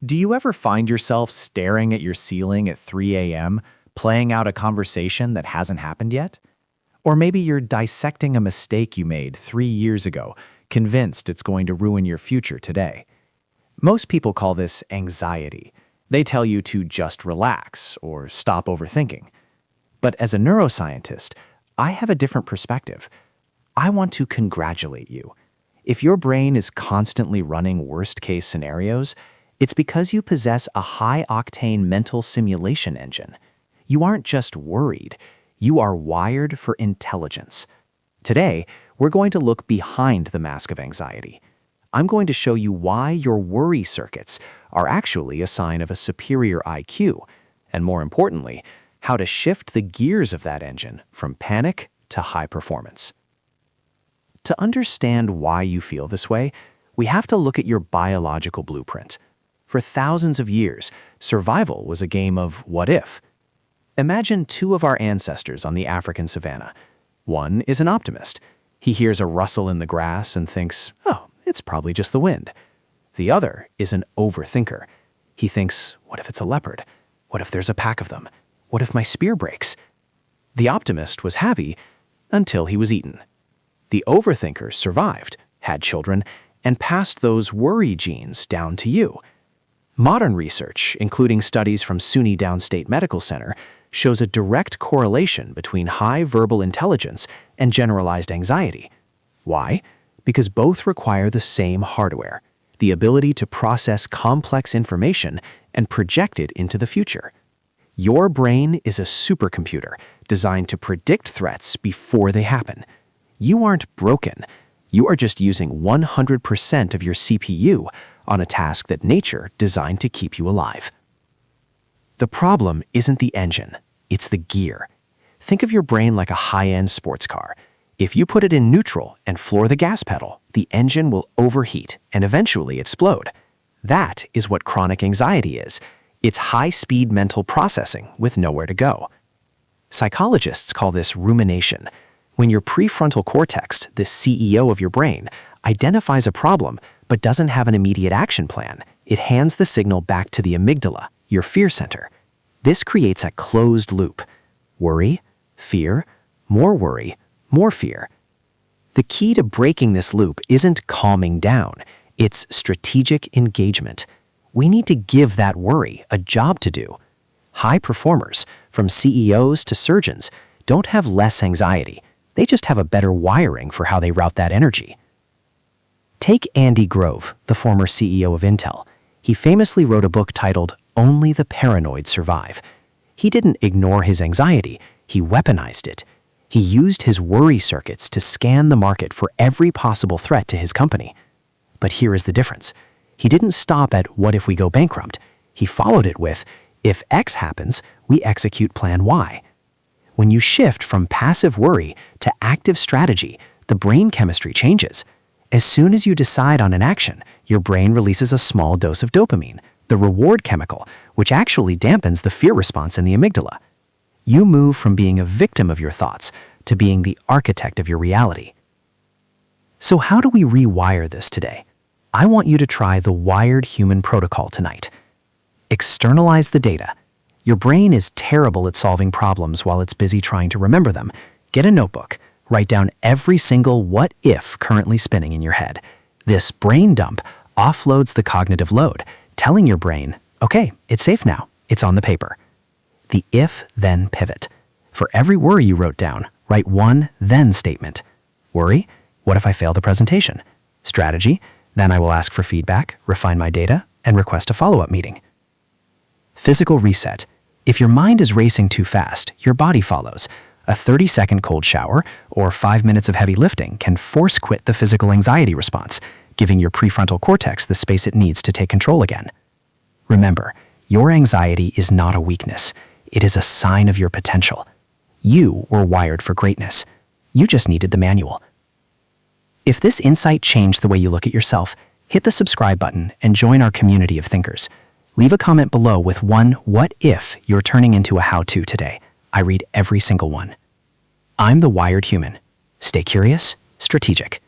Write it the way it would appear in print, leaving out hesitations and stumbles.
Do you ever find yourself staring at your ceiling at 3 a.m., playing out a conversation that hasn't happened yet? Or maybe you're dissecting a mistake you made 3 years ago, convinced it's going to ruin your future today. Most people call this anxiety. They tell you to just relax or stop overthinking. But as a neuroscientist, I have a different perspective. I want to congratulate you. If your brain is constantly running worst-case scenarios, it's because you possess a high-octane mental simulation engine. You aren't just worried, you are wired for intelligence. Today, we're going to look behind the mask of anxiety. I'm going to show you why your worry circuits are actually a sign of a superior IQ, and more importantly, how to shift the gears of that engine from panic to high performance. To understand why you feel this way, we have to look at your biological blueprint. For thousands of years, survival was a game of what if. Imagine two of our ancestors on the African savanna. One is an optimist. He hears a rustle in the grass and thinks, oh, it's probably just the wind. The other is an overthinker. He thinks, what if it's a leopard? What if there's a pack of them? What if my spear breaks? The optimist was happy until he was eaten. The overthinker survived, had children, and passed those worry genes down to you. Modern research, including studies from SUNY Downstate Medical Center, shows a direct correlation between high verbal intelligence and generalized anxiety. Why? Because both require the same hardware, the ability to process complex information and project it into the future. Your brain is a supercomputer designed to predict threats before they happen. You aren't broken. You are just using 100% of your CPU on a task that nature designed to keep you alive. The problem isn't the engine, it's the gear. Think of your brain like a high-end sports car. If you put it in neutral and floor the gas pedal, the engine will overheat and eventually explode. That is what chronic anxiety is. It's high-speed mental processing with nowhere to go. Psychologists call this rumination. When your prefrontal cortex, the CEO of your brain, identifies a problem but doesn't have an immediate action plan, it hands the signal back to the amygdala, your fear center. This creates a closed loop. Worry, fear, more fear. The key to breaking this loop isn't calming down, it's strategic engagement. We need to give that worry a job to do. High performers, from CEOs to surgeons, don't have less anxiety. They just have a better wiring for how they route that energy. Take Andy Grove, the former CEO of Intel. He famously wrote a book titled Only the Paranoid Survive. He didn't ignore his anxiety, he weaponized it. He used his worry circuits to scan the market for every possible threat to his company. But here is the difference. He didn't stop at what if we go bankrupt. He followed it with, if X happens, we execute plan Y. When you shift from passive worry to active strategy, the brain chemistry changes. As soon as you decide on an action, your brain releases a small dose of dopamine, the reward chemical, which actually dampens the fear response in the amygdala. You move from being a victim of your thoughts to being the architect of your reality. So how do we rewire this today? I want you to try the Wired Human Protocol tonight. Externalize the data. Your brain is terrible at solving problems while it's busy trying to remember them. Get a notebook. Write down every single what if currently spinning in your head. This brain dump offloads the cognitive load, telling your brain, okay, it's safe now, it's on the paper. The if-then pivot. For every worry you wrote down, write one then statement. Worry, what if I fail the presentation? Strategy, then I will ask for feedback, refine my data, and request a follow-up meeting. Physical reset. If your mind is racing too fast, your body follows. A 30-second cold shower or 5 minutes of heavy lifting can force quit the physical anxiety response, giving your prefrontal cortex the space it needs to take control again. Remember, your anxiety is not a weakness. It is a sign of your potential. You were wired for greatness. You just needed the manual. If this insight changed the way you look at yourself, hit the subscribe button and join our community of thinkers. Leave a comment below with one what if you're turning into a how-to today. I read every single one. I'm the Wired Human. Stay curious, strategic.